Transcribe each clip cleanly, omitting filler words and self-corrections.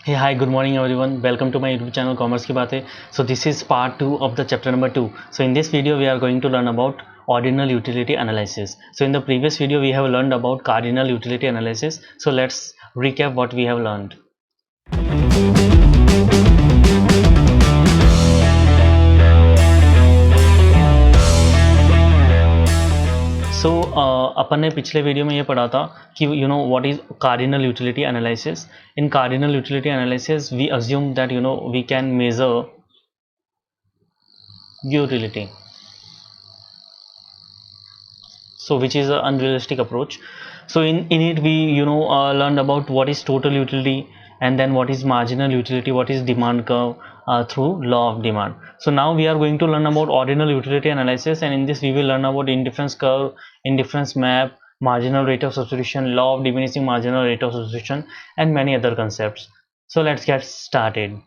Hey, hi, good morning everyone. Welcome to my YouTube channel Commerce की बातें. So this is part 2 of the chapter number 2. So in this video we are going to learn about ordinal utility analysis. So in the previous video we have learned about cardinal utility analysis. So let's recap what we have learned. सो अपन ने पिछले video में ये पढ़ा था कि what is cardinal utility analysis. In cardinal utility analysis we assume that we can measure utility, so which is an unrealistic approach. So in it we learned about what is total utility, and then what is marginal utility, what is demand curve through law of demand. So now we are going to learn about ordinal utility analysis, and in this we will learn about indifference curve, indifference map, marginal rate of substitution, law of diminishing marginal rate of substitution, and many other concepts. So let's get started.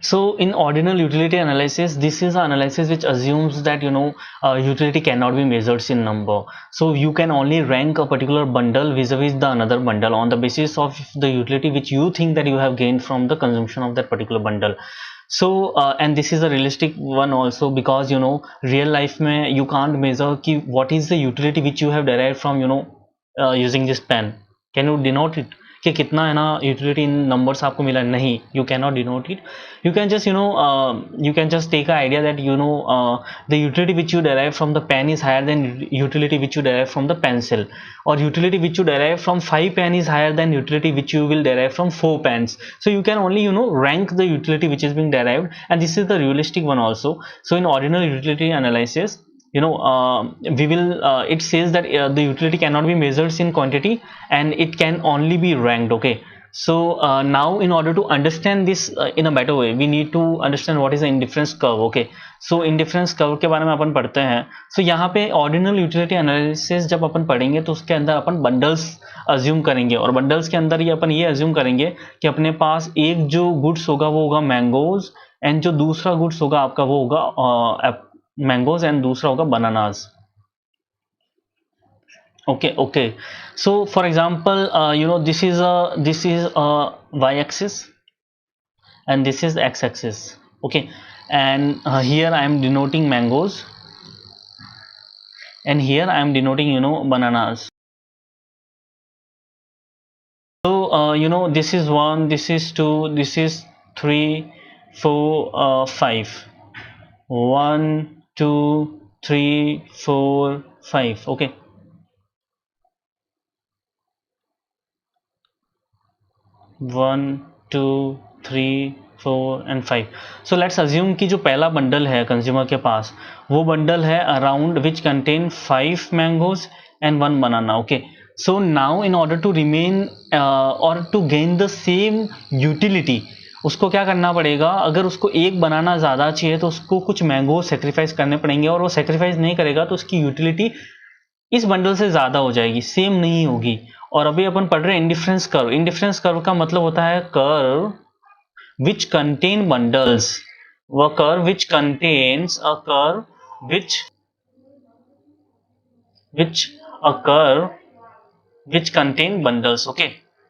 So in ordinal utility analysis, this is an analysis which assumes that utility cannot be measured in number. So you can only rank a particular bundle vis-a-vis the another bundle on the basis of the utility which you think that you have gained from the consumption of that particular bundle. So and this is a realistic one also, because real life mein you can't measure ki what is the utility which you have derived from using this pen. Can you denote it कि कितना है ना utility in numbers आपको मिला? नहीं, you can not denote it. You can just you can just take an idea that the utility which you derive from the pen is higher than utility which you derive from the pencil, or utility which you derive from 5 pen is higher than utility which you will derive from 4 pens. So you can only rank the utility which is being derived, and this is the realistic one also. So in ordinal utility analysis, we will it says that the utility cannot be measured in quantity, and it can only be ranked. Okay, so now in order to understand this in a better way, we need to understand what is the indifference curve. Okay, so indifference curve के बारे में अपन पढ़ते हैं. So यहाँ पे ordinal utility analysis जब अपन पढ़ेंगे तो उसके अंदर अपन bundles assume करेंगे, और bundles के अंदर ये अपन ये assume करेंगे कि अपने पास एक जो goods होगा वो होगा mangoes, and जो दूसरा goods होगा आपका वो होगा mangoes, and दूसरा होगा bananas. Okay, so for example this is a y-axis, and this is x-axis. Okay, and here I am denoting mangoes, and here I am denoting bananas. So this is 1, this is 2, this is 3, 4, 5. 1, 2, 3, 4, 5. Okay, 1, 2, 3, 4 and 5. So let's assume कि जो पहला bundle है consumer के पास, वो bundle है around which contain 5 mangoes and 1 banana. Okay, so now in order to remain और to gain the same utility, उसको क्या करना पड़ेगा? अगर उसको एक बनाना ज़्यादा चाहिए तो उसको कुछ मैंगो सेक्रीफाइस करने पड़ेंगे, और वो सेक्रीफाइस नहीं करेगा तो उसकी यूटिलिटी इस बंडल से ज़्यादा हो जाएगी, सेम नहीं होगी. और अभी अपन पढ़ रहे हैं इंडिफरेंस कर्व. इंडिफरेंस कर्व का मतलब होता है कर्व विच कंटेन बंडल्स, वह curve which contains a curve which contain bundles. Okay,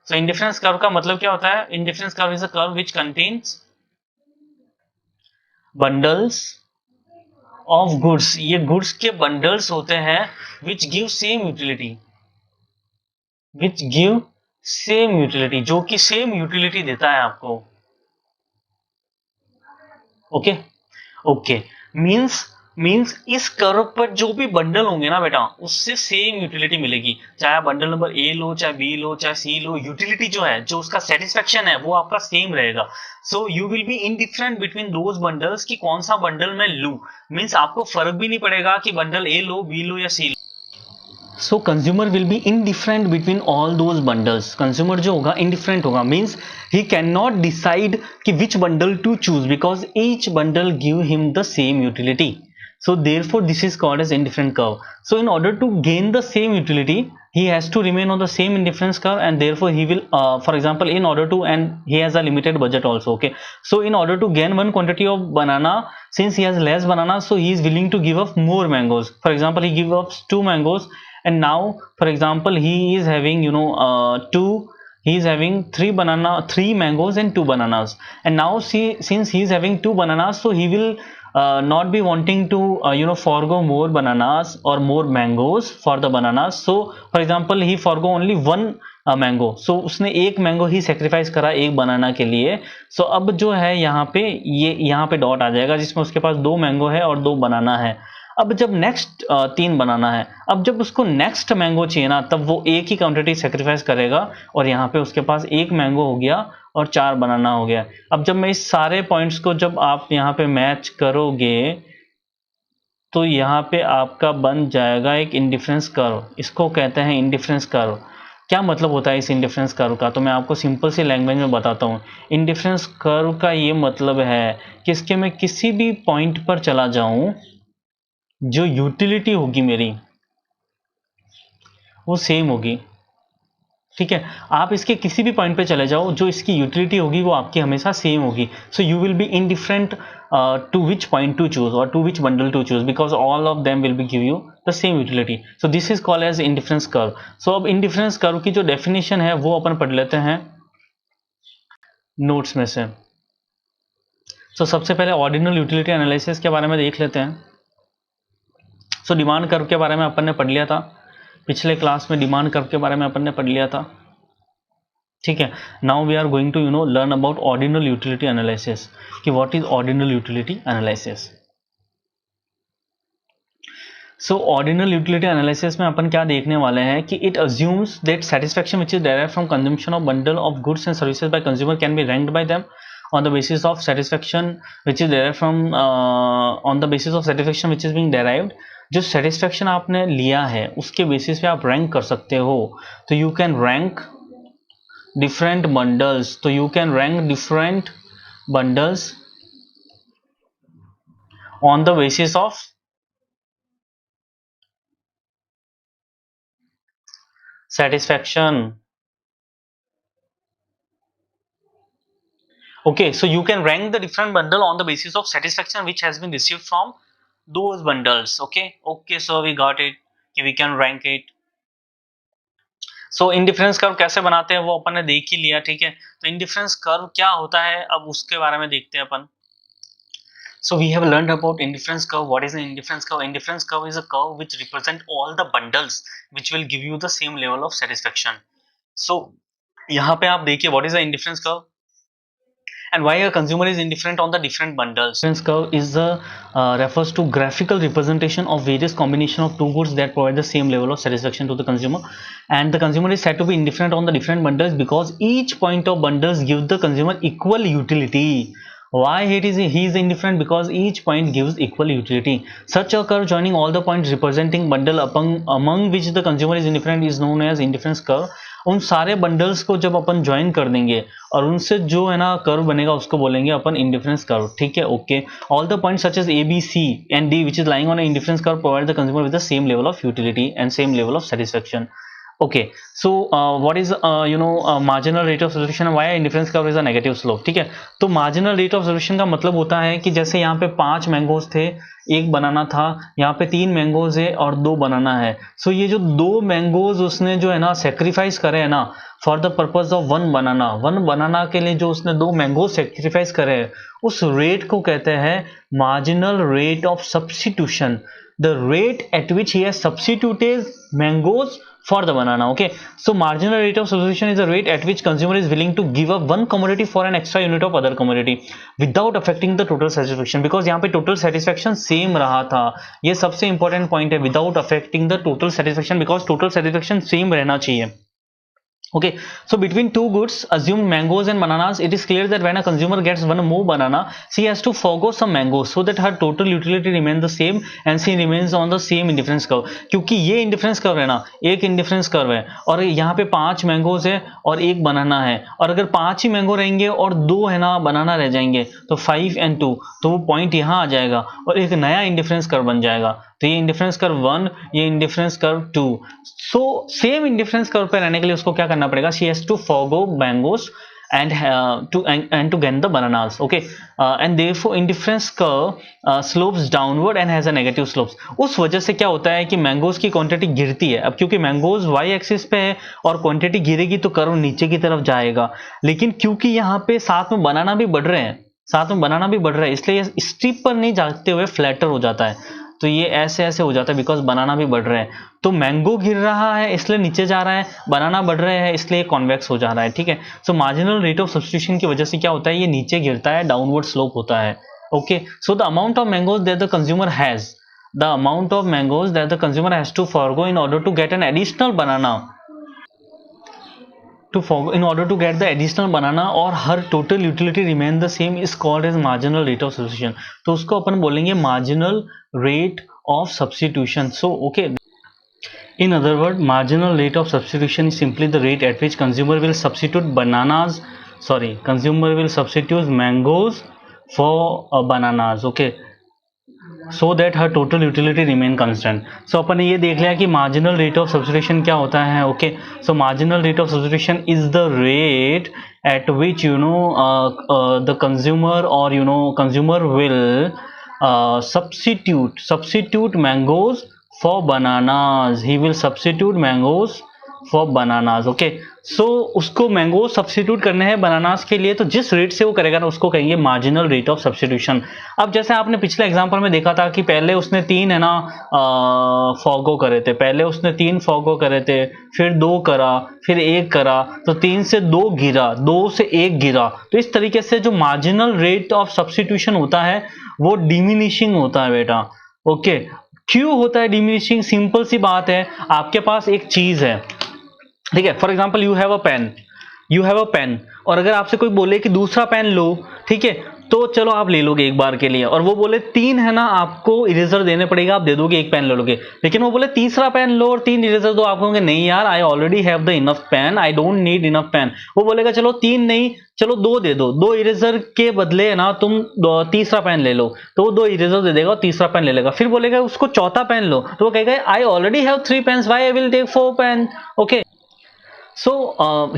so indifference curve का मतलब क्या होता है? Indifference curve is a curve which contains bundles of goods. ये गुड्स के बंडल्स होते हैं विच गिव सेम यूटिलिटी, जो कि सेम यूटिलिटी देता है आपको. ओके, मींस इस कर्व पर जो भी बंडल होंगे ना बेटा, उससे सेम यूटिलिटी मिलेगी. चाहे आप बंडल नंबर ए लो, चाहे बी लो, चाहे सी लो, यूटिलिटी जो है, जो उसका सेटिस्फेक्शन है, वो आपका सेम रहेगा. सो you will be indifferent between those bundles कि कौन सा बंडल मैं लूं. मींस आपको फर्क भी नहीं पड़ेगा कि बंडल ए लो, बी लो या सी लो. So consumer will be indifferent between all those bundles. Consumer जो होगा इनडिफरेंट होगा, means he can not decide कि which bundle to choose, because each bundle give him the same utility. So therefore this is called as indifferent curve. So in order to gain the same utility, he has to remain on the same indifference curve, and therefore he will for example, in order to, and he has a limited budget also. Okay, so in order to gain one quantity of banana, since he has less banana, so he is willing to give up more mangoes. For example, he gives up 2 mangoes, and now for example he is having 2 he is having three mangoes and two bananas, and now since he is having two bananas, so he will not be wanting to forgo more bananas or more mangoes for the bananas. So for example he forgo only one mango, so उसने एक mango ही sacrifice करा एक बनाना के लिए. सो अब जो है यहाँ पे ये यहाँ पे डॉट आ जाएगा जिसमें उसके पास दो मैंगो है और दो बनाना है. अब जब नेक्स्ट तीन बनाना है, अब जब उसको नेक्स्ट मैंगो चाहिए ना, तब वो एक ही क्वांटिटी सेक्रीफाइस करेगा और यहाँ पे उसके पास एक मैंगो हो गया और चार बनाना हो गया. अब जब मैं इस सारे पॉइंट्स को जब आप यहाँ पे मैच करोगे तो यहाँ पे आपका बन जाएगा एक इंडिफरेंस कर्व. इसको कहते हैं इंडिफरेंस कर्व. क्या मतलब होता है इस इंडिफरेंस कर्व का, तो मैं आपको सिंपल सी लैंग्वेज में बताता हूँ. इंडिफरेंस कर्व का ये मतलब है कि इसके मैं किसी भी पॉइंट पर चला जाऊं, जो यूटिलिटी होगी मेरी वो सेम होगी. ठीक है, आप इसके किसी भी पॉइंट पे चले जाओ, जो इसकी यूटिलिटी होगी वो आपकी हमेशा सेम होगी. So you will be indifferent to which point to choose और to which bundle to choose, because all of them will be give you the same utility. So this is called as indifference curve. So अब indifference curve की जो definition है वो अपन पढ़ लेते हैं notes में से. सो सबसे पहले ऑर्डिनल यूटिलिटी एनालिसिस के बारे में देख लेते हैं. सो डिमांड कर्व के बारे में अपन ने पढ़ लिया था पिछले क्लास में. डिमांड कर्व के बारे में अपन ने पढ़ लिया था. ठीक है, now we are going to learn about ordinal utility analysis, कि what is ordinal utility analysis. So ordinal utility analysis में अपन क्या देखने वाले हैं कि it assumes that satisfaction which is derived from consumption of bundle of goods and services by consumer can be ranked by them on the basis of satisfaction which is derived from on the basis of satisfaction which is being derived. जो satisfaction आपने लिया है उसके basis पे आप rank कर सकते हो. तो you can rank different bundles, तो you can rank different bundles on the basis of satisfaction. Okay, so you can rank the different bundle on the basis of satisfaction which has been received from those bundles. Okay, so we got it कि we can rank it. So indifference curve कैसे बनाते हैं वो अपन ने देख ही लिया. ठीक है, तो इंडिफरेंस कर्व क्या होता है अब उसके बारे में देखते हैं अपन. So we have learned about indifference curve. What is an indifference curve? Indifference curve is a curve which represent all the bundles which will give you the same level of satisfaction. So यहाँ पे आप देखिए what is the indifference curve and why a consumer is indifferent on the different bundles. Indifference curve is the refers to graphical representation of various combination of two goods that provide the same level of satisfaction to the consumer, and the consumer is said to be indifferent on the different bundles because each point of bundles give the consumer equal utility. Why he is indifferent? Because each point gives equal utility. Such a curve joining all the points representing bundle among which the consumer is indifferent is known as indifference curve. उन सारे bundles को जब अपन join कर देंगे और उनसे जो है ना कर्व बनेगा उसको बोलेंगे अपन इंडिफरेंस कर्व. ठीक है, okay. All the points such as A B C and D which is lying on indifference curve provide the consumer with the same level of utility and same level of satisfaction. Okay, so what is marginal rate of solution, why indifference curve is a negative slope. ठीक है, तो marginal rate of solution का मतलब होता है कि जैसे यहाँ पे 5 मैंगोज थे, एक बनाना था, यहाँ पे 3 मैंगोज है और 2 बनाना है. सो ये जो 2 मैंगोज उसने जो है ना सेक्रीफाइस करे है ना for the purpose of one banana के लिए जो उसने 2 मैंगोज सेक्रीफाइस करे है, उस रेट को कहते हैं marginal rate of substitution. The rate at which he has substituted mangoes for the banana. Okay, so marginal rate of substitution is the rate at which consumer is willing to give up one commodity for an extra unit of other commodity without affecting the total satisfaction. because यहाँ पे total satisfaction same रहा था, ये सबसे important point है, without affecting the total satisfaction, because total satisfaction same रहना चाहिए. Okay, so between two goods assume mangoes and bananas, it is clear that when a consumer gets one more banana, she has to forgo some mangoes so that her total utility remains the same and she remains on the same indifference curve. क्योंकि ये indifference curve है ना, एक indifference curve है और यहाँ पे 5 mangoes है और एक बनाना है, और अगर 5 ही मैंगो रहेंगे और 2 है ना बनाना रह जाएंगे तो 5 and 2, तो वो पॉइंट यहाँ आ जाएगा और एक नया इंडिफरेंस कर्व बन जाएगा. तो ये इंडिफरेंस कर्व 1, ये indifference curve 2. So same indifference curve पे रहने के लिए उसको क्या करना पड़ेगा, she has to forgo mangoes and to get the bananas. Okay, and therefore indifference curve slopes downward and has a negative slopes. उस वजह से क्या होता है कि मैंगोज की क्वांटिटी गिरती है। अब क्योंकि मैंगोज वाई एक्सिस पे है और क्वांटिटी गिरेगी तो कर्व नीचे की तरफ जाएगा, लेकिन क्योंकि यहाँ पे साथ में बनाना भी बढ़ रहे हैं, इसलिए स्ट्रिप पर नहीं जाते हुए फ्लैटर हो जाता है। तो ये ऐसे ऐसे हो जाता है बिकॉज बनाना भी बढ़ रहे हैं। तो मैंगो गिर रहा है इसलिए नीचे जा रहा है, बनाना बढ़ रहे हैं इसलिए कॉन्वेक्स हो जा रहा है। ठीक है, सो मार्जिनल रेट ऑफ सब्स्टिट्यूशन की वजह से क्या होता है, ये नीचे गिरता है, डाउनवर्ड स्लोप होता है। Okay, so the amount of mangoes that the consumer has, to forgo in order to get an additional banana, in order to get the additional banana or her total utility remain the same is called as marginal rate of substitution. तो उसको अपन बोलेंगे marginal rate of substitution. So okay, in other words, marginal rate of substitution is simply the rate at which consumer will substitute mangoes for bananas. Okay, so that her total utility remain constant. So अपन ने ये देख लिया कि marginal rate of substitution क्या होता है. Okay, so marginal rate of substitution is the rate at which the consumer will substitute mangoes for bananas. He will substitute mangoes for bananas. Okay, सो उसको mango substitute करने हैं bananas के लिए, तो जिस रेट से वो करेगा ना उसको कहेंगे मार्जिनल रेट ऑफ सब्स्टिट्यूशन। अब जैसे आपने पिछले एग्जांपल में देखा था कि पहले उसने 3 है ना फॉगो करे थे, फिर 2 करा, फिर 1 करा, तो 3 से 2 गिरा, 2 से 1 गिरा। तो इस तरीके से जो मार्जिनल रेट ऑफ सब्स्टिट्यूशन होता है वो डिमिनिशिंग होता है बेटा। ओके, क्यों होता है डिमिनिशिंग? सिंपल सी बात है, आपके पास एक चीज है, ठीक है, for example you have a pen, और अगर आपसे कोई बोले कि दूसरा पेन लो, ठीक है, तो चलो आप ले लोगे एक बार के लिए, और वो बोले 3 है ना आपको इरेजर देने पड़ेगा, आप दे दोगे, एक पेन ले लोगे। लेकिन वो बोले तीसरा पेन लो और 3 इरेजर दो, आप कहोगे नहीं यार, I already have the enough pen, I don't need enough pen. वो बोलेगा चलो 3 नहीं, चलो 2 दे दो, 2 इरेजर के बदले है ना तुम तीसरा पेन ले लो, तो वो 2 इरेजर दे देगा और तीसरा पेन ले लेगा। फिर बोलेगा उसको चौथा पेन लो, तो वो कहेगा I already have 3 pens, why I will take 4 pen. Okay, so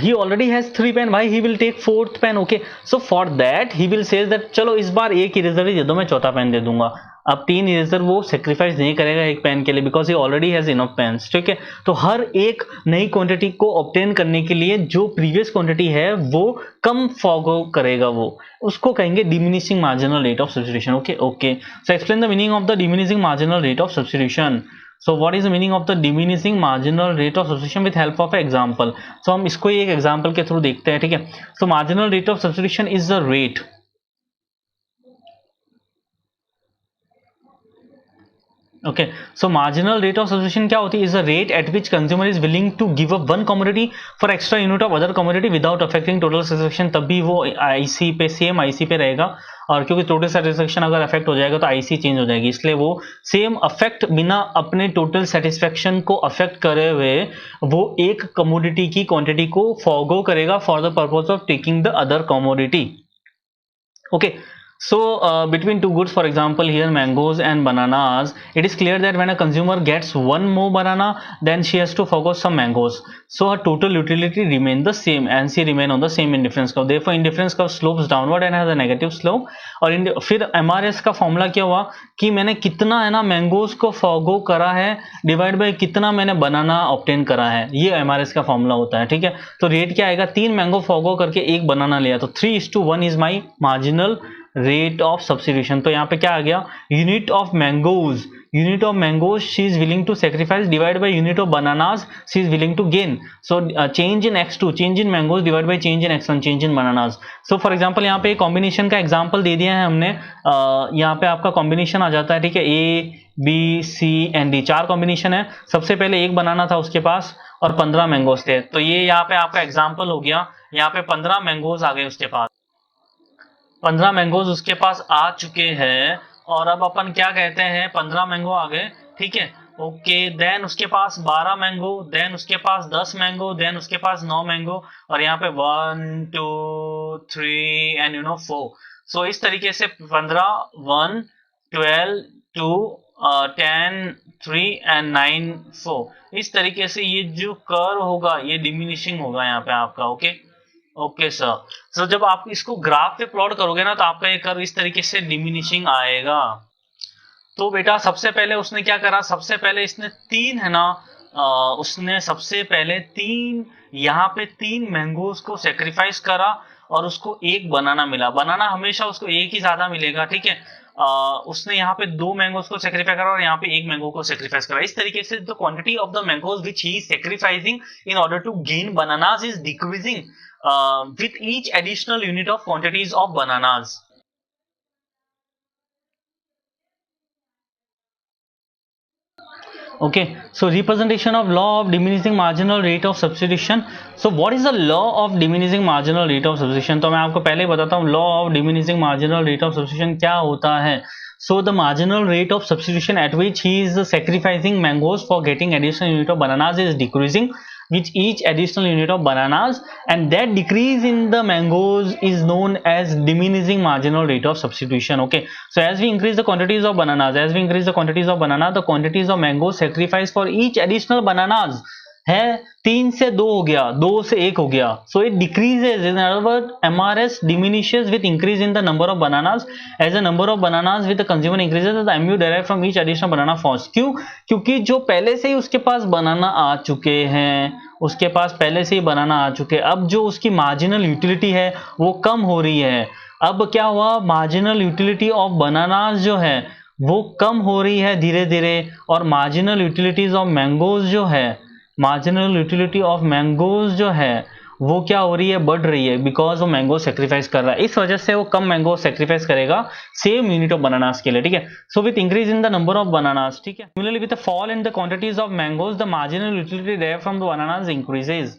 he already has 3 pen, why he will take 4th pen? Okay, so for that he will say that चलो इस बार एक इरेजर ही दे दो, मैं चौथा pen दे दूंगा। अब 3 eraser वो sacrifice नहीं करेगा एक पेन के लिए, because he already has enough pens. ठीक है, तो हर एक नई क्वांटिटी को ऑब्टेन करने के लिए जो प्रीवियस क्वांटिटी है वो कम फॉरगो करेगा, वो उसको कहेंगे diminishing marginal rate of substitution. Okay, so explain the meaning of the diminishing marginal rate of substitution. So what is the meaning of the diminishing marginal rate of substitution with help of example? So हम इसको एक example के through देखते हैं। ठीक है, so marginal rate of substitution is the rate, okay, so marginal rate of substitution क्या होती है? is the rate at which consumer is willing to give up one commodity for extra unit of other commodity without affecting total satisfaction। तभी वो IC पे, same IC पे रहेगा, और क्योंकि टोटल सेटिस्फेक्शन अगर अफेक्ट हो जाएगा तो IC चेंज हो जाएगी, इसलिए वो सेम अफेक्ट बिना अपने टोटल सेटिस्फेक्शन को अफेक्ट करे हुए वो एक कमोडिटी की क्वांटिटी को फॉरगो करेगा for the purpose of taking the other commodity. Okay, so between two goods, for example here mangoes and bananas, it is clear that when a consumer gets one more banana then she has to forgo some mangoes, so her total utility remain the same and she remain on the same indifference curve, therefore indifference curve slopes downward and has a negative slope। और फिर MRS का formula क्या हुआ कि मैंने कितना है ना मैंगोज को फॉरगो करा है डिवाइड बाय कितना मैंने बनाना ऑब्टेन करा है, ये MRS का फॉर्मूला होता है। ठीक है, तो रेट क्या आएगा, 3 मैंगो फॉरगो करके 1 बनाना लिया, तो 3:1 is my marginal rate of substitution. तो यहाँ पे क्या आ गया, unit of mangoes she is willing to sacrifice divide by unit of bananas she is willing to gain. So change in x2, change in mangoes divide by change in x1, change in bananas. So for example यहाँ पे combination का example दे दिया है हमने, यहाँ पे आपका combination आ जाता है। ठीक है, A, B, C, and D 4 combination है। सबसे पहले 1 बनाना था उसके पास और 15 मैंगोज थे, तो ये यहाँ पे आपका एग्जाम्पल हो गया। यहाँ पे 15 मैंगोज आ गए उसके पास, 15 मैंगोज उसके पास आ चुके हैं, और अब अपन क्या कहते हैं, 15 मैंगो आ गए। ठीक है, ओके, देन उसके पास 12 मैंगो, देन उसके पास 10 मैंगो, देन उसके पास 9 मैंगो, और यहाँ पे 1 2 3 एंड 4। सो इस तरीके से 15 1 12 2 10 3 एंड 9 4, इस तरीके से ये जो कर्व होगा ये डिमिनिशिंग होगा यहाँ पे आपका। Okay, okay sir. सर जब आप इसको ग्राफ पे प्लॉट करोगे ना तो आपका ये कर्व इस तरीके से डिमिनिशिंग आएगा। तो बेटा सबसे पहले उसने क्या करा, सबसे पहले इसने तीन है ना, उसने सबसे पहले तीन, यहाँ पे तीन मैंगोज को सेक्रीफाइस करा और उसको एक बनाना मिला। बनाना हमेशा उसको एक ही ज्यादा मिलेगा, ठीक है। उसने यहाँ पे दो मैंगोज को सेक्रीफाइस करा और यहाँ पे एक मैंगो को सेक्रीफाइस करा। इस तरीके से the quantity of the mangoes which he sacrificing in order to gain bananas is decreasing with each additional unit of quantities of bananas. Okay, so representation of law of diminishing marginal rate of substitution. So what is the law of diminishing marginal rate of substitution? तो मैं आपको पहले ही बताता हूँ law of diminishing marginal rate of substitution क्या होता है. So the marginal rate of substitution at which he is sacrificing mangoes for getting additional unit of bananas is decreasing with each additional unit of bananas, and that decrease in the mangoes is known as diminishing marginal rate of substitution. Okay, so as we increase the quantities of bananas, the quantities of mangoes sacrificed for each additional bananas है तीन से दो हो गया, दो से एक हो गया. So it decreases, in other words MRS diminishes with increase in the number of bananas. As the number of bananas with the consumer increases, the MU derived from each additional banana falls. क्यों? क्योंकि जो पहले से ही उसके पास बनाना आ चुके हैं, उसके पास पहले से ही बनाना आ चुके हैं, अब जो उसकी मार्जिनल यूटिलिटी है वो कम हो रही है. अब क्या हुआ, मार्जिनल यूटिलिटी ऑफ बनानास जो है वो कम हो रही है धीरे धीरे, और मार्जिनल यूटिलिटीज ऑफ मैंगोज जो है, मार्जिनल यूटिलिटी ऑफ मैंगोज जो है वो क्या हो रही है, बढ़ रही है, बिकॉज वो मैंगो सेक्रीफाइस कर रहा है. इस वजह से वो कम मैंगो सेक्रीफाइस करेगा सेम यूनिट ऑफ बनानास के लिए, ठीक है. So with increase in the number of bananas, ठीक है, similarly with the fall in the quantities of mangoes the marginal utility derived from the bananas increases.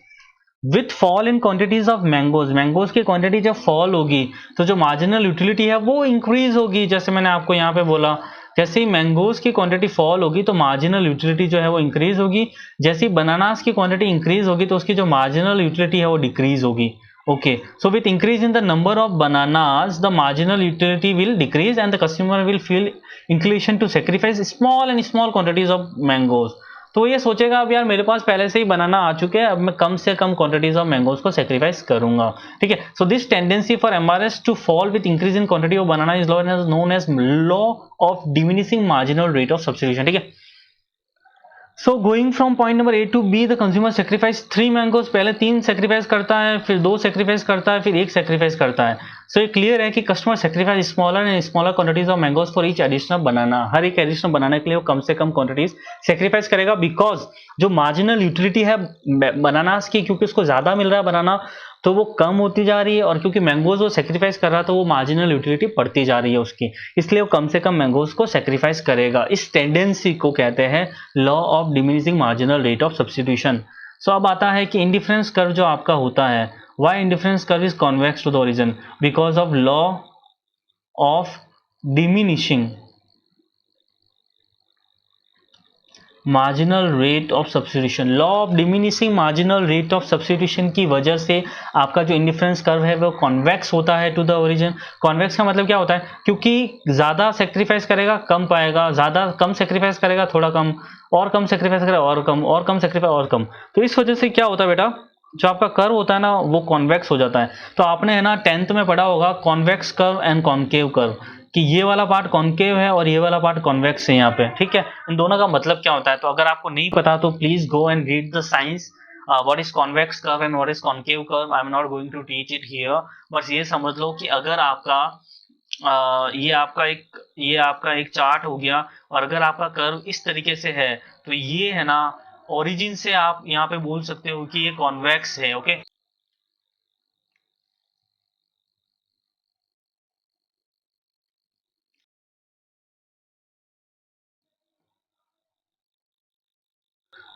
With fall in quantities of mangoes, mangoes की quantity जब fall होगी तो जो marginal utility है वो increase होगी. जैसे मैंने आपको यहाँ पे बोला, जैसे ही मैंगोज की क्वांटिटी फॉल होगी तो मार्जिनल यूटिलिटी जो है वो इंक्रीज होगी. जैसे ही बनानास की क्वांटिटी इंक्रीज होगी तो उसकी जो मार्जिनल यूटिलिटी है वो डिक्रीज होगी. Okay, so with increase in the number of bananas, the marginal utility will decrease and the customer will feel inclination to sacrifice small and small quantities of mangoes. तो ये सोचेगा अब यार मेरे पास पहले से ही बनाना आ चुके हैं, अब मैं कम से कम क्वांटिटीज ऑफ मैंगोज को सेक्रीफाइस करूंगा, ठीक है. So this tendency for MRS to fall with increase in quantity of banana is known as law of diminishing marginal rate of substitution, ठीक है. So going from point number A to B, the consumer sacrifice three mangoes, पहले तीन sacrifice करता है, फिर दो sacrifice करता है, फिर एक सेक्रीफाइस करता है. सो ये क्लियर है कि customer sacrifice smaller and smaller quantities of mangoes for each additional banana. हर एक एडिशनल बनाने के लिए वो कम से कम क्वांटिटीज सेक्रीफाइस करेगा, बिकॉज जो मार्जिनल यूटिलिटी है बनानास की, क्योंकि उसको ज्यादा मिल रहा है बनाना, तो वो कम होती जा रही है, और क्योंकि मैंगोज वो सेक्रीफाइस कर रहा तो वो मार्जिनल यूटिलिटी बढ़ती जा रही है उसकी, इसलिए वो कम से कम मैंगोज को सेक्रीफाइस करेगा. इस टेंडेंसी को कहते हैं law of diminishing marginal rate of substitution. So अब आता है कि इंडिफरेंस कर्व जो आपका होता है, why indifference curve is convex to the origin, because of law of diminishing marginal rate of substitution. Law of diminishing marginal rate of substitution की वजह से आपका जो इंडिफरेंस कर्व है वो कॉन्वेक्स होता है टू द ओरिजिन. कॉन्वेक्स का मतलब क्या होता है, क्योंकि ज्यादा सेक्रीफाइस करेगा कम पाएगा, ज्यादा कम सेक्रीफाइस करेगा थोड़ा कम, और कम सेक्रीफाइस करेगा और कम, और कम सेक्रीफाइस और कम. तो इस वजह से क्या होता है बेटा, जो आपका कर्व होता है ना वो कॉन्वेक्स हो जाता है. तो आपने है ना 10th में पढ़ा होगा convex curve and concave curve, कि ये वाला पार्ट कॉन्केव है और ये वाला पार्ट कॉन्वेक्स है यहाँ पे, ठीक है. इन दोनों का मतलब क्या होता है, तो अगर आपको नहीं पता तो please go and read the science what is convex curve and what is concave curve. I am not going to teach it here, बस ये समझ लो कि अगर आपका ये आपका एक चार्ट हो गया, और अगर आपका कर्व इस तरीके से है तो ये है ना ओरिजिन से आप यहाँ पे बोल सकते हो कि ये कॉन्वेक्स है. ओके,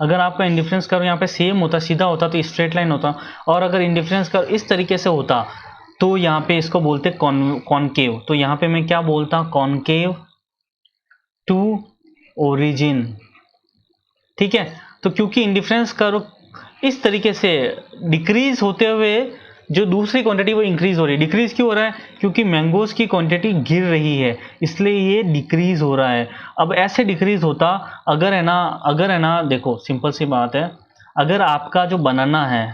अगर आपका इंडिफरेंस कर्व यहाँ पे सेम होता, सीधा होता तो स्ट्रेट लाइन होता, और अगर इंडिफरेंस कर्व इस तरीके से होता तो यहाँ पे इसको बोलते कॉनकेव. तो यहाँ पे मैं क्या बोलता, कॉनकेव टू ओरिजिन, ठीक है. तो क्योंकि इंडिफरेंस कर्व इस तरीके से डिक्रीज होते हुए जो दूसरी क्वांटिटी वो इंक्रीज हो रही है. डिक्रीज क्यों हो रहा है, क्योंकि मैंगोज की क्वांटिटी गिर रही है, इसलिए ये डिक्रीज हो रहा है. अब ऐसे डिक्रीज होता, अगर है ना देखो सिंपल सी बात है, अगर आपका जो बनाना है,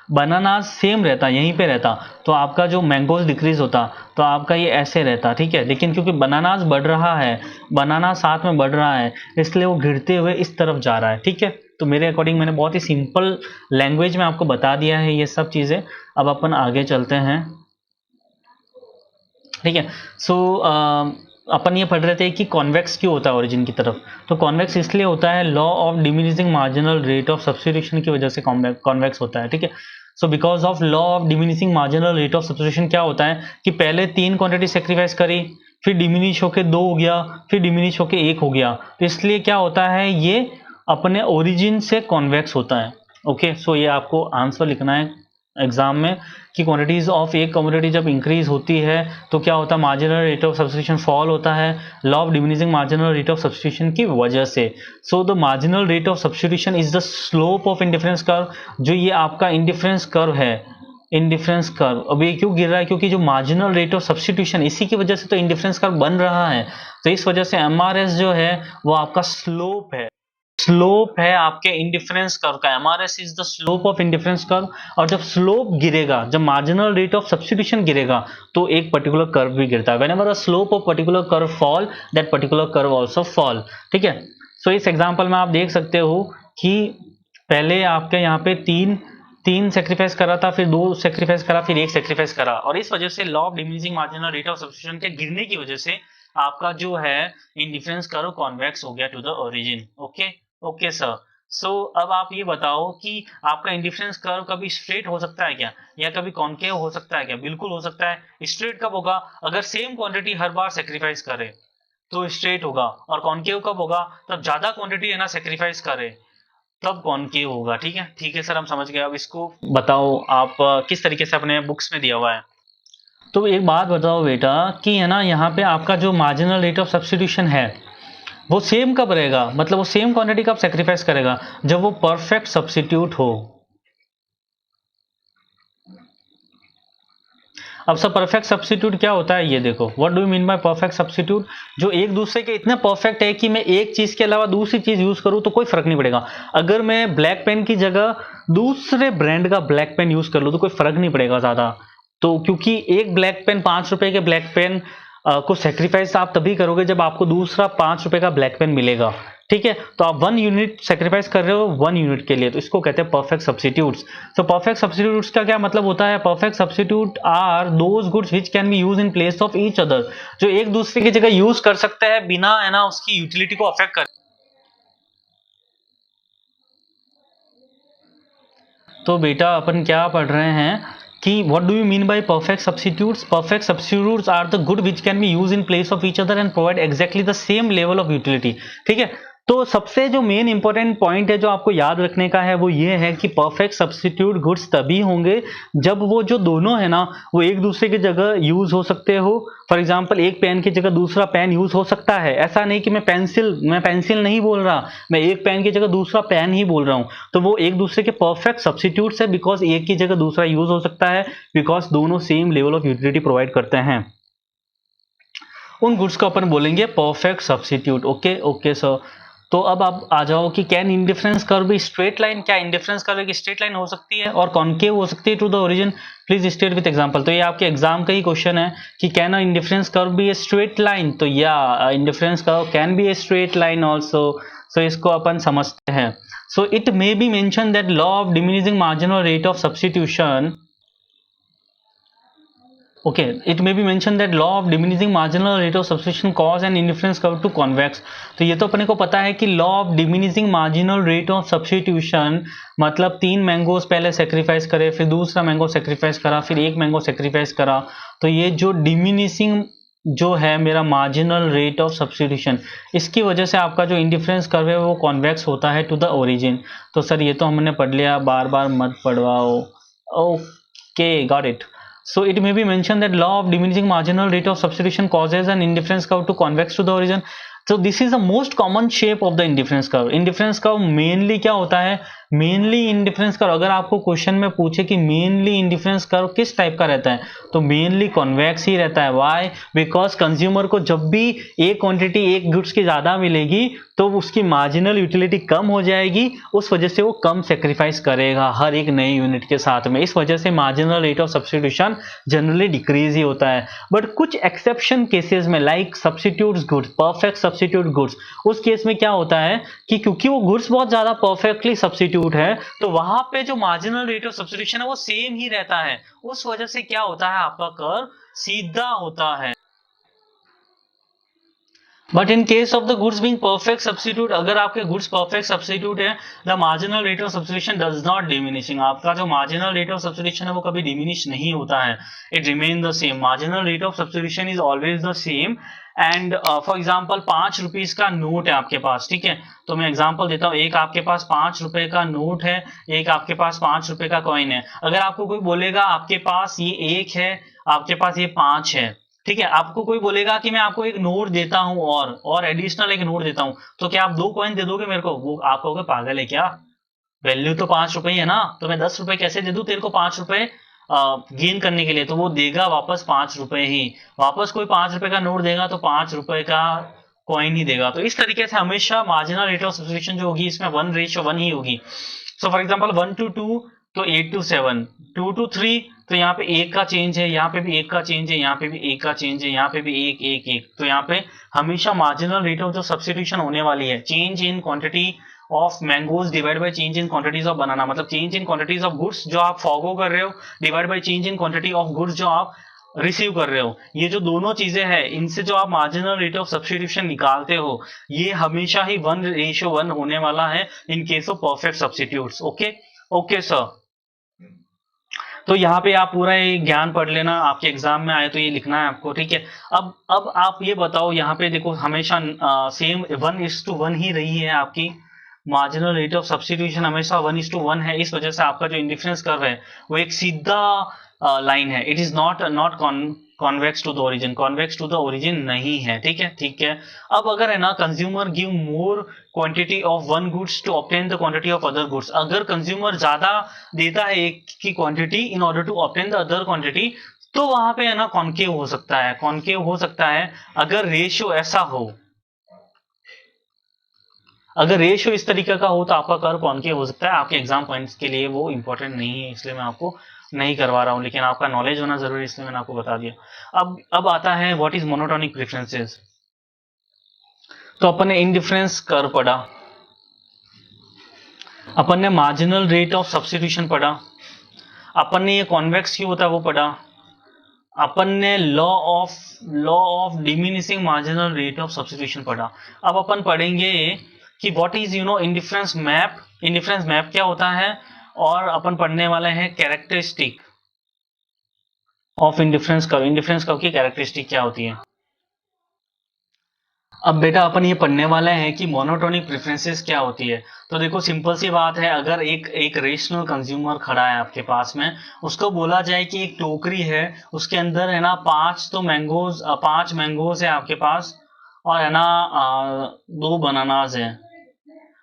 बनाना सेम रहता, यहीं पे रहता, तो आपका जो मैंगोज डिक्रीज होता, तो आपका ये ऐसे रहता, ठीक है। लेकिन क्योंकि बनानास बढ़ रहा है, बनाना साथ में बढ़ रहा है, इसलिए वो गिरते हुए इस तरफ जा रहा है, ठीक है। तो मेरे अकॉर्डिंग मैंने बहुत ही सिंपल लैंग्वेज में आपको बता दिया है ये सब चीज़ें। अब अपन आगे चलते हैं, ठीक है। सो अपन ये पढ़ रहे थे कि कॉन्वेक्स क्यों होता है ओरिजिन की तरफ। तो कॉन्वेक्स इसलिए होता है, law of diminishing marginal rate of substitution की वजह से कॉन्वेक्स होता है, ठीक है। So because of law of diminishing marginal rate of substitution क्या होता है कि पहले 3 क्वांटिटी सेक्रीफाइस करी, फिर डिमिनिश होके 2 हो गया, फिर डिमिनिश होके 1 हो गया, तो इसलिए क्या होता है, ये अपने ओरिजिन से कॉन्वेक्स होता है। ओके, सो ये आपको आंसर लिखना है एग्जाम में कि क्वांटिटीज ऑफ एक कमोडिटी जब इंक्रीज होती है तो क्या होता है, marginal rate of substitution fall होता है, law of diminishing marginal rate of substitution की वजह से। So the marginal rate of substitution is the slope of indifference curve. जो ये आपका इंडिफरेंस कर्व है, इंडिफरेंस कर्व, अब ये क्यों गिर रहा है, क्योंकि जो मार्जिनल रेट ऑफ सब्स्टिट्यूशन, इसी की वजह से तो इंडिफरेंस कर्व बन रहा है। तो इस वजह से एमआरएस जो है वो आपका स्लोप है, स्लोप है आपके इंडिफरेंस कर्व का। MRS is the slope of indifference curve. और जब स्लोप गिरेगा, जब मार्जिनल रेट ऑफ सब्स्टिट्यूशन गिरेगा, तो एक पर्टिकुलर कर्व भी गिरता है। Whenever a slope of particular curve fall, that particular curve also fall, ठीक है। सो इस एग्जांपल में आप देख सकते हो कि पहले आपके यहाँ पे तीन सेक्रीफाइस करा था, फिर 2 सेक्रीफाइस करा, फिर 1 सेक्रीफाइस करा, और इस वजह से law of diminishing marginal rate of substitution के गिरने की वजह से आपका जो है इंडिफरेंस कर्व कॉन्वेक्स हो गया to the origin. Okay okay sir. So अब आप ये बताओ कि आपका इंडिफरेंस कर्व कभी स्ट्रेट हो सकता है क्या, या कभी कॉन्केव हो सकता है क्या? बिल्कुल हो सकता है। स्ट्रेट कब होगा, अगर सेम क्वांटिटी हर बार सेक्रीफाइस करे तो स्ट्रेट होगा, और कॉन्केव कब होगा, तब ज्यादा क्वांटिटी है ना सेक्रीफाइस करे, तब कॉन्केव होगा, ठीक है सर, हम समझ गए। अब इसको बताओ आप किस तरीके से अपने बुक्स में दिया हुआ है। तो एक बात बताओ बेटा कि है ना, यहाँ पे आपका जो मार्जिनल रेट ऑफ सब्स्टिट्यूशन है वो सेम कब रहेगा, मतलब वो सेम क्वांटिटी कब सेक्रीफाइस करेगा, जब वो परफेक्ट सब्स्टिट्यूट हो। अब सब परफेक्ट सब्स्टिट्यूट क्या होता है ये देखो, what do you mean by perfect substitute? जो एक दूसरे के इतने परफेक्ट है कि मैं एक चीज के अलावा दूसरी चीज यूज करूं तो कोई फर्क नहीं पड़ेगा। अगर मैं ब्लैक पेन की जगह दूसरे ब्रांड का ब्लैक पेन यूज कर लूं तो कोई फर्क नहीं पड़ेगा ज्यादा। तो क्योंकि एक ब्लैक पेन, 5 रुपए के ब्लैक पेन को सेक्रीफाइस आप तभी करोगे जब आपको दूसरा 5 रुपए का ब्लैक पेन मिलेगा, ठीक है। तो आप 1 यूनिट सेक्रीफाइस कर रहे हो 1 यूनिट के लिए, तो इसको कहते हैं परफेक्ट सब्स्टिट्यूट्स। तो परफेक्ट सब्स्टिट्यूट्स का क्या मतलब होता है? Perfect substitute are those goods which can be used in place of each other, जो एक दूसरे की जगह यूज कर सकते हैं बिना है ना उसकी यूटिलिटी को अफेक्ट कर। तो बेटा अपन क्या पढ़ रहे हैं कि what do you mean by perfect substitutes? Perfect substitutes are the good which can be used in place of each other and provide exactly the same level of utility, ठीक है। तो सबसे जो मेन इंपॉर्टेंट पॉइंट है जो आपको याद रखने का है वो ये है कि परफेक्ट सब्स्टिट्यूट गुड्स तभी होंगे जब वो जो दोनों है ना वो एक दूसरे की जगह यूज हो सकते हो। फॉर एग्जांपल एक पेन की जगह दूसरा पेन यूज हो सकता है, ऐसा नहीं कि मैं पेंसिल नहीं बोल रहा, मैं एक पेन की जगह दूसरा पेन ही बोल रहा हूं। तो वो एक दूसरे के परफेक्ट सब्स्टिट्यूट्स है, बिकॉज एक की जगह दूसरा यूज हो सकता है, बिकॉज दोनों same level of utility provide करते हैं। उन गुड्स को अपन बोलेंगे perfect substitute. Okay okay sir. तो अब आप आ जाओ कि कैन इंडिफरेंस कर्व भी स्ट्रेट लाइन? क्या इंडिफरेंस कर्व एक स्ट्रेट लाइन हो सकती है और कॉन्केव हो सकती है to the origin? Please state with example. तो ये आपके एग्जाम का ही क्वेश्चन है कि can indifference curve be a straight line? तो या indifference curve can be a straight line also. So इसको अपन समझते हैं। So it may be mention that law of diminishing marginal rate of substitution, okay, it may be mentioned that law of diminishing marginal rate of substitution cause an indifference curve to convex। तो ये तो अपने को पता है कि law of diminishing marginal rate of substitution मतलब 3 mangoes पहले सेक्रीफाइस करे, फिर दूसरा मैंगो सेक्रीफाइस करा, फिर 1 मैंगो सेक्रीफाइस करा, तो ये जो डिमिनिशिंग जो है मेरा मार्जिनल रेट ऑफ सब्स्टिट्यूशन, इसकी वजह से आपका जो इंडिफरेंस कर्व है वो कॉन्वेक्स होता है टू द ओरिजिन। तो सर ये तो हमने पढ़ लिया, बार बार मत पढ़वाओ। Okay, got it. So it may be mentioned that law of diminishing marginal rate of substitution causes an indifference curve to convex to the origin। So this is the most common shape of the indifference curve। indifference curve mainly क्या होता है mainly indifference curve, अगर आपको question में पूछे कि mainly indifference curve किस type का रहता है, तो मेनली कॉन्वेक्स ही रहता है। व्हाई? बिकॉज कंज्यूमर को जब भी एक क्वांटिटी एक गुड्स की ज्यादा मिलेगी तो उसकी मार्जिनल यूटिलिटी कम हो जाएगी, उस वजह से वो कम सेक्रीफाइस करेगा हर एक नए यूनिट के साथ में। इस वजह से marginal rate of substitution generally decrease ही होता है। बट कुछ एक्सेप्शन केसेस में like substitute goods, perfect substitute goods, उस केस में क्या होता है कि क्योंकि वो गुड्स बहुत ज्यादा परफेक्टली सब्स्टिट्यूट है तो वहां पे जो मार्जिनल रेट ऑफ सब्स्टिट्यूशन है वो सेम ही रहता है। उस वजह से क्या होता है, आपका कर्व सीधा होता है। But in case of the goods being perfect substitute, अगर आपके गुड्स परफेक्ट सब्स्टिट्यूट है, the marginal rate of substitution does not diminishing, आपका जो मार्जिनल रेट ऑफ सब्स्टिट्यूशन है वो कभी डिमिनिश नहीं होता है, it remain the same. Marginal rate of substitution is always the same. And for example 5 rupees का नोट है आपके पास, ठीक है, तो मैं एग्जांपल देता हूँ, एक आपके पास 5 रुपए का नोट है, एक आपके पास 5 रुपए का कॉइन है। अगर आपको कोई बोलेगा आपके पास ये 1 है, आपके पास ये 5 है, ठीक है, आपको कोई बोलेगा कि मैं आपको एक नोट देता हूं और एडिशनल एक नोट देता हूं, तो क्या आप 2 कॉइन दे दोगे मेरे को? वो आप कहोगे पागल है क्या, वैल्यू तो 5 रुपए ही है ना, तो मैं 10 रुपए कैसे दे दूं तेरे को 5 रुपए गेन करने के लिए? तो वो देगा वापस 5 रुपए ही, वापस कोई 5 रुपए का नोट देगा तो 5 रुपए का कॉइन ही देगा। तो इस तरीके से हमेशा मार्जिनल रेट ऑफ सब्स्टिट्यूशन जो होगी इसमें 1:1 ही होगी। सो फॉर एग्जांपल 1 to 2 तो 8 to 7, 2 to 3 तो यहाँ पे 1 का चेंज है, यहाँ पे भी 1 का चेंज है, यहाँ पे भी 1 का चेंज है, यहाँ पे भी 1 1 1, तो यहाँ पे हमेशा मार्जिनल रेट ऑफ जो सब्स्टिट्यूशन होने वाली है, change in quantity of mangoes divide by change in quantities of banana, मतलब change in quantities of goods जो आप फॉरगो कर रहे हो divide by change in quantity of goods जो आप रिसीव कर रहे हो, ये जो दोनों चीजें हैं इनसे जो आप मार्जिनल रेट ऑफ सब्स्टिट्यूशन निकालते हो ये हमेशा ही 1:1 होने वाला है in case of perfect substitutes. Okay okay sir, तो यहाँ पे आप पूरा ये ज्ञान पढ़ लेना, आपके एग्जाम में आए तो ये लिखना है आपको, ठीक है। अब आप ये बताओ, यहाँ पे देखो हमेशा सेम 1:1 ही रही है आपकी मार्जिनल रेट ऑफ सब्स्टिट्यूशन, हमेशा 1:1 है। इस वजह से आपका जो इंडिफरेंस कर्व है वो एक सीधा लाइन है, it is not convex to the origin, convex to the origin नहीं है, ठीक है ठीक है। अब अगर है ना consumer give more quantity of one goods to obtain the quantity of other goods, अगर कंज्यूमर ज्यादा देता है एक की quantity in order to obtain the other quantity, तो वहां पे है ना कॉन्केव हो सकता है, कॉन्केव हो सकता है अगर रेशियो ऐसा हो, अगर रेशियो इस तरीके का हो तो आपका कर्व कॉन्केव हो सकता है। आपके एग्जाम पॉइंट्स के लिए वो इंपॉर्टेंट नहीं है इसलिए मैं आपको नहीं करवा रहा हूं, लेकिन आपका नॉलेज होना जरूरी है इसलिए मैंने आपको बता दिया। अब आता है व्हाट इज मोनोटोनिक प्रेफरेंसेस। तो अपन ने इंडिफरेंस कर्व पढ़ा, अपन ने मार्जिनल रेट ऑफ सब्स्टिट्यूशन पढ़ा, अपन ने ये कॉन्वेक्स क्यों होता है वो पढ़ा, अपन ने law of diminishing marginal rate of substitution पढ़ा। अब अपन पढ़ेंगे कि what is indifference map, indifference map क्या होता है, और अपन पढ़ने वाले हैं characteristic of indifference curve, indifference curve की कैरेक्टरिस्टिक क्या होती है। अब बेटा अपन ये पढ़ने वाले हैं कि मोनोटोनिक प्रेफरेंसेस क्या होती है। तो देखो सिंपल सी बात है, अगर एक रेशनल कंज्यूमर खड़ा है आपके पास में, उसको बोला जाए कि एक टोकरी है उसके अंदर है ना 5 मैंगोज है आपके पास, और है ना 2 बनानाज है,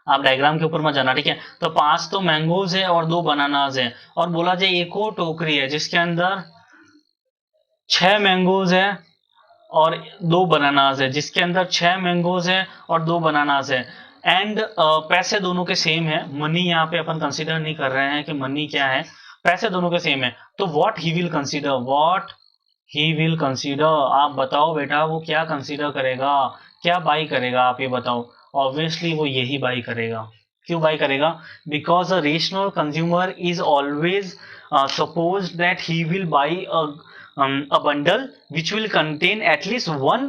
आप डायग्राम के ऊपर मत जाना, ठीक है। तो 5 तो मैंगोज है और 2 बनानाज है, और बोला जाए एक और टोकरी है जिसके अंदर 6 मैंगोज है और 2 बनानाज है, जिसके अंदर 6 मैंगोज है और 2 बनानाज है, एंड पैसे दोनों के सेम है, मनी यहाँ पे अपन कंसीडर नहीं कर रहे हैं कि मनी क्या है, पैसे दोनों के सेम है, तो व्हाट ही विल कंसीडर, आप बताओ बेटा वो क्या कंसीडर करेगा, क्या बाई करेगा, आप ये बताओ। ऑब्वियसली वो यही बाई करेगा। क्यों बाई करेगा? Because a rational consumer is always suppose that he will by a bundle which will contain at least one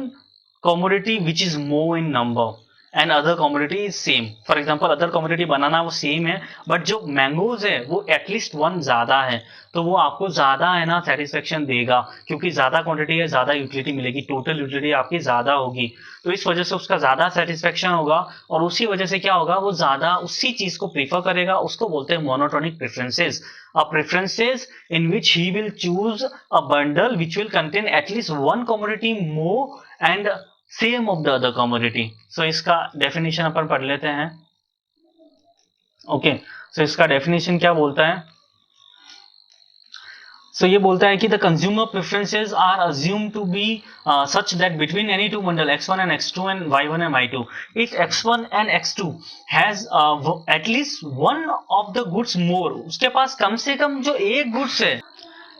commodity which is more in number and other commodity is same. For example other commodity बनाना वो same है, but जो mangoes है वो at least 1 ज्यादा है, तो वो आपको ज्यादा है ना सेटिस्फेक्शन देगा, क्योंकि ज्यादा क्वांटिटी है ज्यादा यूटिलिटी मिलेगी, टोटल यूटिलिटी आपकी ज्यादा होगी, तो इस वजह से उसका ज्यादा सेटिस्फेक्शन होगा, और उसी वजह से क्या होगा, वो ज्यादा उसी चीज को प्रीफर करेगा, उसको बोलते हैं monotonic preferences. Preferences in which he will choose a bundle which will contain at least one commodity more and same of the other commodity. So इसका definition अपन पढ़ लेते हैं। ओके सो इसका डेफिनेशन क्या बोलता है? सो ये बोलता है कि the consumer preferences are assume to be such that between any two bundle x1 and x2 and y1 and y2, if x1 and x2 has at least one of the goods more, उसके पास कम से कम जो एक goods है,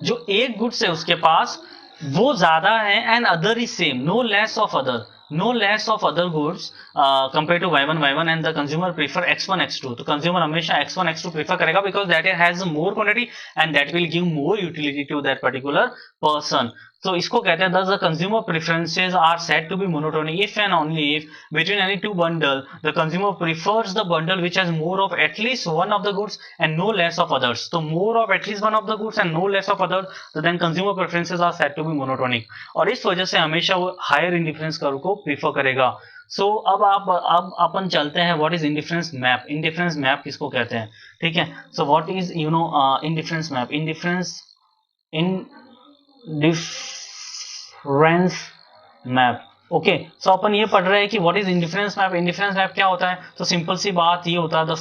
जो एक goods है उसके पास वो ज्यादा है, and other is same, no less of other, no less of other goods compared to y1 and the consumer prefer x1 x2, तो consumer हमेशा x1 x2 prefer करेगा because that has more quantity and that will give more utility to that particular person. तो इसको कहते हैं thus the consumer preferences are said to be monotonic if and only if between any two bundle the consumer prefers the bundle which has more of at least one of the goods and no less of others. तो more of at least one of the goods and no less of others, so then consumer preferences are said to be monotonic, और इस वजह से हमेशा वो higher indifference curve को prefer करेगा. So अब अपन चलते हैं what is indifference map. Indifference map किसको कहते हैं? ठीक है, so what is indifference map. Indifference map. Okay, so अपन ये पढ़ रहे हैं कि what is indifference map. Indifference map क्या होता है? तो सिंपल सी बात ये होता है the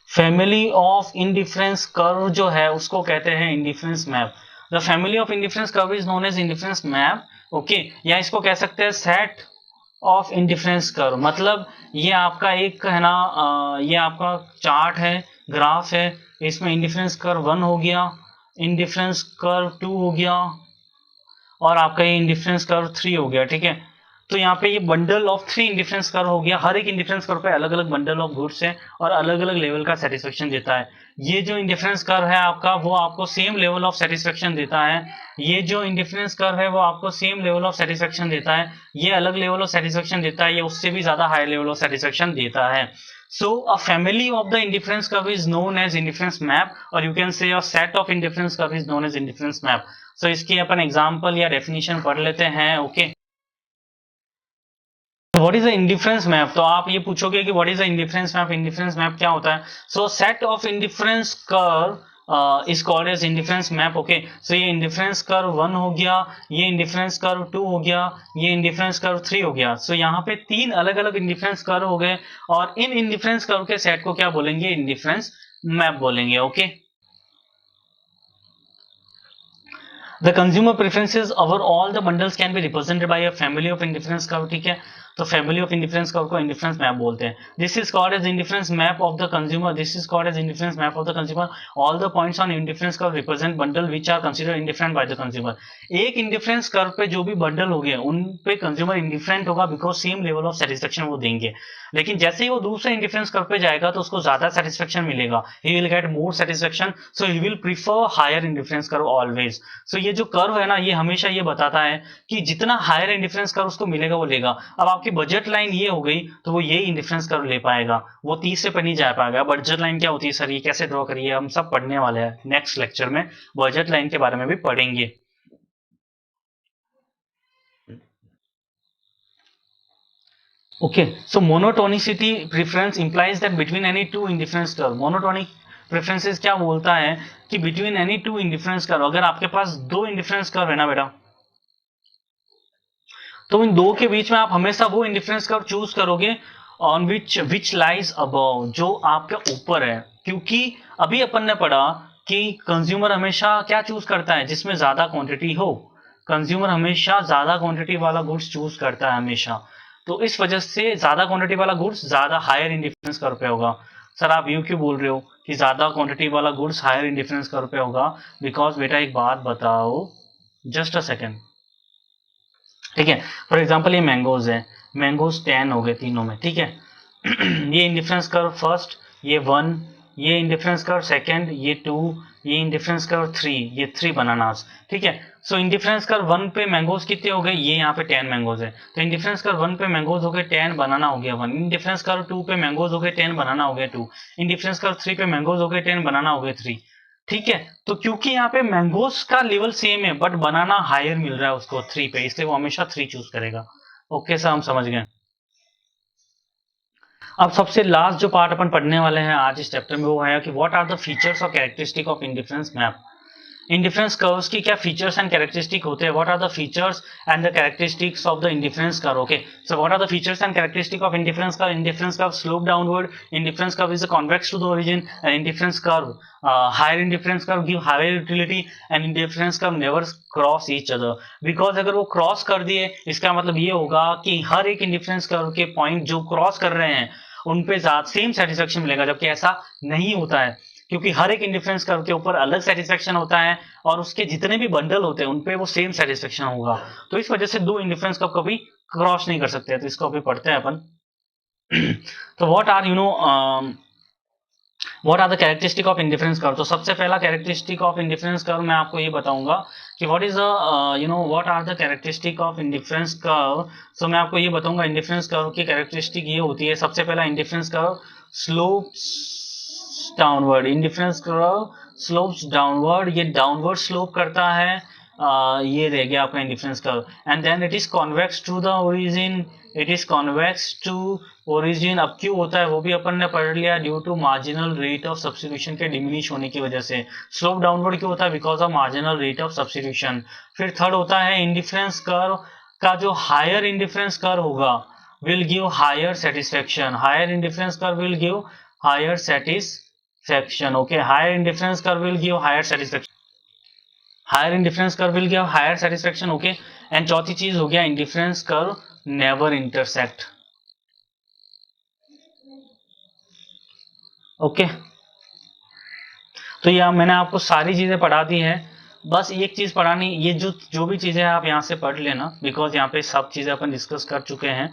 family of indifference curve जो है उसको कहते हैं indifference map. The family of indifference curve is known as indifference map. Okay, या इसको कह सकते हैं सेट ऑफ इंडिफरेंस कर्व. मतलब ये आपका एक है ना, ये आपका चार्ट है, ग्राफ है, इसमें इंडिफरेंस कर्व 1 हो गया, इंडिफरेंस कर्व 2 हो गया, और आपका ये इंडिफरेंस कर्व 3 हो गया. ठीक है, तो यहाँ पे ये बंडल ऑफ 3 इंडिफरेंस कर्व हो गया. हर एक इंडिफरेंस कर्व पे अलग अलग बंडल ऑफ गुड्स है और अलग अलग लेवल का सेटिस्फेक्शन देता है. ये जो इंडिफरेंस कर्व है आपका वो आपको सेम लेवल ऑफ सेटिस्फेक्शन देता है. ये जो इंडिफरेंस कर्व है वो आपको सेम लेवल ऑफ सेटिस्फेक्शन देता है. ये अलग लेवल ऑफ सेटिस्फेक्शन देता है, ये उससे भी ज्यादा हाई लेवल ऑफ सेटिस्फेक्शन देता है. So a family of the indifference curve is known as indifference map, or you can say a set of indifference curve is known as indifference map. So इसकी अपन example या definition पढ़ लेते हैं. Okay, what is the indifference map. तो आप ये पूछोगे कि what is the indifference map. Indifference map क्या होता है? So set of indifference curve is called as indifference map. Okay, so ये इंडिफरेंस कर्व 1 हो गया, ये इंडिफरेंस कर्व 2 हो गया, ये इंडिफरेंस कर्व 3 हो गया. सो यहाँ पे 3 अलग अलग इंडिफरेंस कर्व हो गए, और इन इंडिफरेंस कर्व के सेट को क्या बोलेंगे? इंडिफरेंस मैप बोलेंगे. Okay, the consumer preferences over all the bundles can be represented by a family of indifference curve. ठीक है, तो फैमिली ऑफ इंडिफरेंस कर्व को इंडिफरेंस मैप बोलते हैं. This is called as indifference map of the consumer. This is called as indifference map of the consumer. All the points on indifference curve represent bundle which are considered indifferent by the consumer. एक indifference curve पे जो भी bundle हो गए उन पे consumer indifferent होगा because same level of satisfaction वो देंगे. लेकिन जैसे ही वो दूसरे इंडिफरेंस कर्व पे जाएगा तो उसको ज्यादा सेटिस्फेक्शन मिलेगा, he will get more satisfaction, so he will prefer higher indifference curve always. So ये जो कर्व है ना, ये हमेशा ये बताता है कि जितना हायर इंडिफरेंस कर्व उसको मिलेगा वो लेगा. अब आपकी बजट लाइन ये हो गई तो वो ये इंडिफरेंस कर्व ले पाएगा, वो 30 से पे नहीं जा पाएगा. बजट लाइन क्या होती है सर, ये कैसे ड्रॉ करिए, हम सब पढ़ने वाले हैं नेक्स्ट लेक्चर में, बजट लाइन के बारे में भी पढ़ेंगे. Okay, so monotonicity preference implies that between any two indifference curve, monotonic preferences क्या बोलता है कि between any two indifference curve, अगर आपके पास दो indifference curve है ना बेटा, तो इन दो के बीच में आप हमेशा वो इंडिफरेंस कर्व चूज करोगे ऑन विच लाइज अबव, जो आपके ऊपर है. क्योंकि अभी अपन ने पढ़ा कि कंज्यूमर हमेशा क्या चूज करता है? जिसमें ज्यादा क्वांटिटी हो. कंज्यूमर हमेशा ज्यादा क्वांटिटी वाला गुड्स चूज करता है हमेशा. तो इस वजह से ज्यादा क्वांटिटी वाला गुड्स ज्यादा हायर इंडिफरेंस कर्व पे होगा. सर आप यू क्यों बोल रहे हो कि ज्यादा क्वांटिटी वाला गुड्स हायर इंडिफरेंस कर्व पे होगा? बिकॉज बेटा एक बात बताओ, जस्ट अ सेकेंड. ठीक है, फॉर एग्जाम्पल ये मैंगोज है, मैंगोज 10 हो गए तीनों में. ठीक है, ये इंडिफरेंस कर्व फर्स्ट, ये 1, ये इंडिफरेंस कर्व सेकंड, ये 2, ये इंडिफरेंस कर्व 3, ये 3 बनानास. ठीक है, सो इंडिफरेंस कर्व 1 पे मैंगोज कितने हो गए? ये यहाँ पे 10 मैंगोज है, तो इंडिफरेंस कर्व 1 पे मैंगोज हो गए 10, बनाना हो गया 1. इंडिफरेंस कर्व 2 पे मैंगोज हो गए 10, बनाना हो गया 2. इंडिफरेंस कर्व 3 पे मैंगोज हो गए 10, बनाना हो गए 3. ठीक है, तो क्योंकि यहाँ पे मैंगोज का लेवल सेम है बट बनाना हायर मिल रहा है उसको 3 पे, इसलिए वो हमेशा 3 चूज करेगा. ओके सर, हम समझ गए. अब सबसे लास्ट जो पार्ट अपन पढ़ने वाले हैं आज इस चैप्टर में वो है कि व्हाट आर द फीचर्स और characteristic of indifference map. Indifference curves की क्या फीचर्स एंड कैरेक्टरिस्टिक होते हैं, what are the features and the characteristics of the indifference curve. Okay, so what are the features and characteristic of indifference curve. Indifference curve slope downward, indifference curve is convex to the origin, and indifference curve higher indifference curve give higher utility, and indifference curve never cross each other. Because अगर वो cross कर दिए इसका मतलब ये होगा कि हर एक इंडिफरेंस कर्व के पॉइंट जो क्रॉस कर रहे हैं उन पे सेम सेटिस्फेक्शन मिलेगा, जबकि ऐसा नहीं होता है, क्योंकि हर एक इंडिफरेंस कर्व के ऊपर अलग सेटिस्फेक्शन होता है और उसके जितने भी बंडल होते हैं उनपे वो सेम सेटिस्फेक्शन होगा. तो इस वजह से दो इंडिफरेंस कर्व कभी क्रॉस नहीं कर सकते. तो इसको अभी पढ़ते हैं अपन. तो what are what are the characteristic of indifference curve. तो सबसे पहला कैरेक्टरिस्टिक ऑफ इंडिफरेंस कर्व मैं आपको ये बताऊंगा कि what is the what are the characteristic of indifference curve. So मैं आपको ये बताऊंगा इंडिफरेंस कर्व की कैरेक्टरिस्टिक ये होती है. सबसे पहला indifference curve slopes downward. Indifference curve slopes downward, ये डाउनवर्ड स्लोप करता है. ये रह गया आपका indifference curve. And then it is convex to the origin, it is convex to origin. अब क्यों होता है वो भी अपन ने पढ़ लिया, due to marginal rate of substitution के डिमिनिश होने की वजह से. स्लोप डाउनवर्ड क्यों होता है, because of marginal rate of substitution. फिर थर्ड होता है इंडिफरेंस कर्व का जो हायर इंडिफरेंस कर्व होगा will give higher satisfaction. Higher indifference curve will give higher satisfaction. Okay, higher indifference curve will give higher satisfaction, higher indifference curve will give higher satisfaction. Okay, and चौथी चीज हो गया indifference curve never intersect. Okay, तो ये मैंने आपको सारी चीजें पढ़ा दी है. बस एक चीज पढ़ानी, ये जो भी चीजें आप यहाँ से पढ़ लेना, बिकॉज यहाँ पे सब चीजें अपन डिस्कस कर चुके हैं,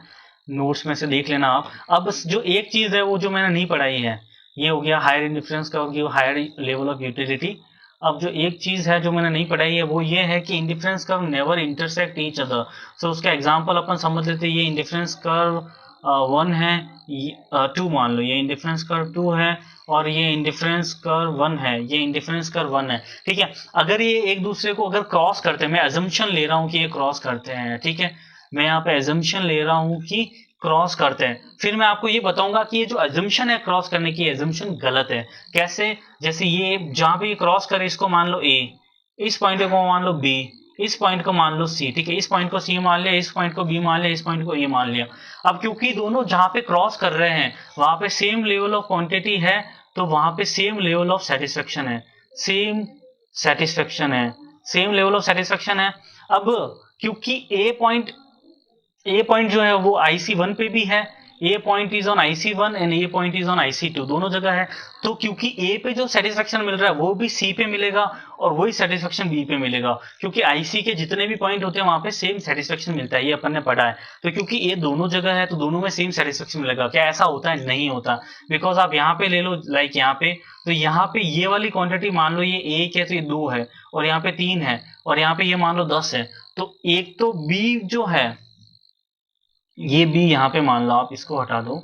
नोट्स में से देख लेना आप. अब जो एक चीज है वो जो मैंने नहीं पढ़ाई है, ये हो गया higher indifference curve give higher level of utility. अब जो एक चीज है जो मैंने नहीं पढ़ाई है वो ये है कि indifference curve never intersect each other. So उसका एग्जांपल अपन समझ लेते हैं. ये इंडिफरेंस कर्व 1 है, 2 मान लो, ये इंडिफरेंस कर्व 2 है और ये इंडिफरेंस कर्व 1 है, ये इंडिफरेंस कर्व 1 है. ठीक है, अगर ये एक दूसरे को अगर क्रॉस करते हैं, मैं अजम्पशन ले रहा हूँ कि ये क्रॉस करते हैं, ठीक है, मैं यहाँ पे अजम्पशन ले रहा हूँ कि क्रॉस करते हैं, फिर मैं आपको ये बताऊंगा कि ये जो अजम्पशन है क्रॉस करने की, अजम्पशन गलत है. कैसे, जैसे ये जहां पे ये क्रॉस करे इसको मान लो A, इस पॉइंट को मान लो B, इस पॉइंट को मान लो C. ठीक है, इस पॉइंट को C मान लिया, इस पॉइंट को B मान लिया, इस पॉइंट को A मान लिया. अब क्योंकि दोनों जहां पे क्रॉस कर रहे हैं वहां पे सेम लेवल ऑफ क्वांटिटी है, तो वहां पे सेम लेवल ऑफ सेटिस्फेक्शन है, सेम सेटिस्फेक्शन है, सेम लेवल ऑफ सेटिस्फेक्शन है. अब क्योंकि ए पॉइंट जो है वो IC1 पे भी है, a point is on IC1 and a point is on IC2, दोनों जगह है. तो क्योंकि ए पे जो सेटिस्फेक्शन मिल रहा है वो भी सी पे मिलेगा और वही सेटिस्फेक्शन बी पे मिलेगा, क्योंकि IC के जितने भी पॉइंट होते हैं वहां पे सेम सेटिस्फेक्शन मिलता है, ये अपन ने पढ़ा है. तो क्योंकि ये दोनों जगह है तो दोनों में सेम सेटिस्फेक्शन मिलेगा. क्या ऐसा होता है, नहीं होता. बिकॉज आप यहाँ पे ले लो, लाइक यहाँ पे, तो यहाँ पे ये वाली क्वांटिटी मान लो ये 1 है तो ये 2 है, और यहाँ पे 3 है, और यहाँ पे ये मान लो 10 है. तो एक तो बी जो है, ये बी यहाँ पे मान लो, आप इसको हटा दो.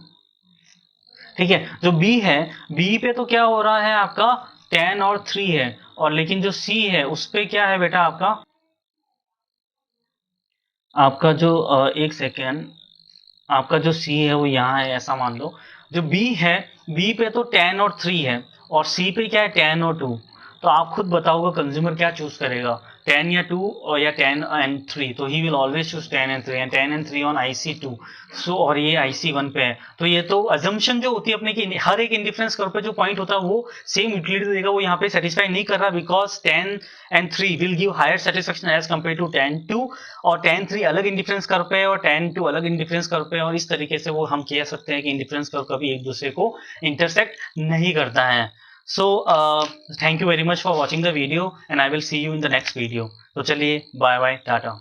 ठीक है, जो बी है, बी पे तो क्या हो रहा है आपका 10 और 3 है, और लेकिन जो सी है उस पे क्या है बेटा, आपका जो एक सेकेंड, आपका जो सी है वो यहाँ है, ऐसा मान लो. जो बी है, बी पे तो 10 और 3 है, और सी पे क्या है 10 और 2. तो आप खुद बताओगे कंज्यूमर क्या चूज करेगा, 10 या 2 और या 10 एंड 3. तो he will always choose 10 and 3, and 10 and 3 on IC2. सो और ये IC1 पे है. तो ये तो अजम्पशन जो होती है अपने की, हर एक इंडिफरेंस कर्व पे जो पॉइंट होता है वो सेम यूटिलिटी देगा, वो यहाँ पे सेटिस्फाई नहीं कर रहा, because 10 and 3 will give higher satisfaction as compare to 10 2, और 10 3 अलग इंडिफरेंस कर्व पे और 10 2 अलग इंडिफरेंस कर्व पे, और इस तरीके से वो हम कह सकते हैं कि इंडिफरेंस कर्व कभी एक दूसरे को इंटरसेक्ट नहीं करता है. So thank you very much for watching the video, and I will see you in the next video. तो चलिए, बाय बाय, टाटा.